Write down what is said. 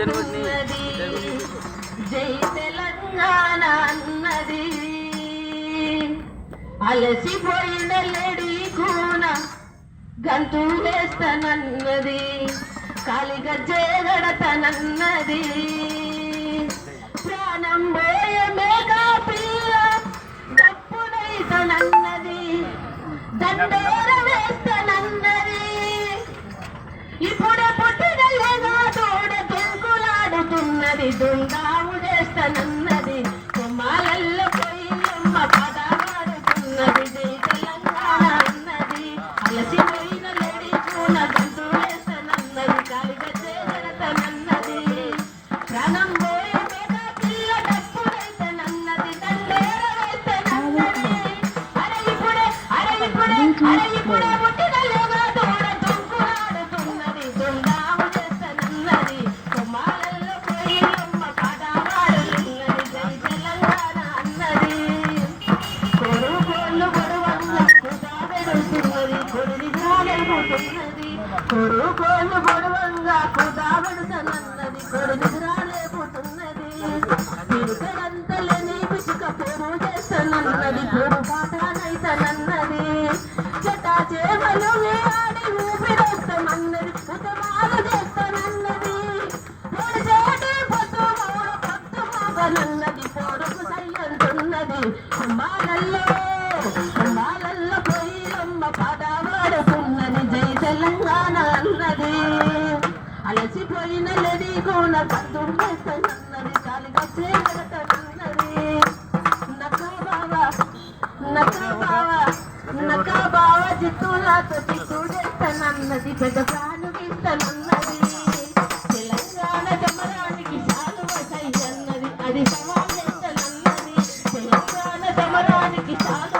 పాడుతున్నది జై తెలంగాణ అన్నది అలసిపోయిన లేడీ కూన గంతు వేస్తానన్నది కాలిగా చేగడతనన్నది ప్రాణం పోయే మేఘా పిల్ల డప్పునైతనన్నది దండోర వేస్తానన్నది ఇప్పుడే పుట్టిన లేగా తోడ దుంకులాడుతున్నది దుండాము చేస్తానన్నది కొమ్మాలల్లో పోయినమ్మ పదవాడుతున్నది జై తెలంగాణ అన్నది అలసిపోయిన లేడీ కూన గంతు వేస్తానన్నది కాలిగా చేగడతనన్నది ప్రాణం పోయే మేఘా పిల్ల డప్పునైతనన్నది దండోర వేస్తానన్నది అరే ఇప్పుడే పుట్టిన లేగా తోడ దుంకులాడుతున్నది దుండాము చేస్తానన్నది కొమ్మాలల్లో పోయినమ్మ పదవాడుతున్నది జై తెలంగాణ అన్నది కొడుకోళ్ళు గొడవంగా కుదాబెడుతున్నది కొడునిద్రాలేపుతున్నది కొడుకోళ్ళు గొడవంగా కుదాబెడుతనన్నది కొడునిద్రాలేపుతున్నది తిరుగలంతలేని పిచ్చుక పోరు చేస్తానన్నది పోరు పాటనైతనన్నది చెట్టా చేమలు ఆడి ఊపిరొస్తామన్నది ఉతమాలు చేస్తానన్నది పొడి చేటి పొద్దు మౌన పత్తు మగనన్నది పొరుగు సయ్యంతున్నది కుంభాలల్లో పోయినమ్మ పదవాడుతున్నది జై తెలంగాణ అన్నది అలసిపోయిన లేడీ కూన కత్తు వేస్తానన్నది కాలిగా చేగడతనన్నది నక్క బావ జిత్తులాతో చిత్తు చేస్తానన్నది పెద్ద ప్రాణు ఇస్తానన్నది తెలంగాణ దమరానికి సాలువ సయ్యన్నది అది సవాల్ చేస్తానన్నది తెలంగాణ దమరానికి సాలు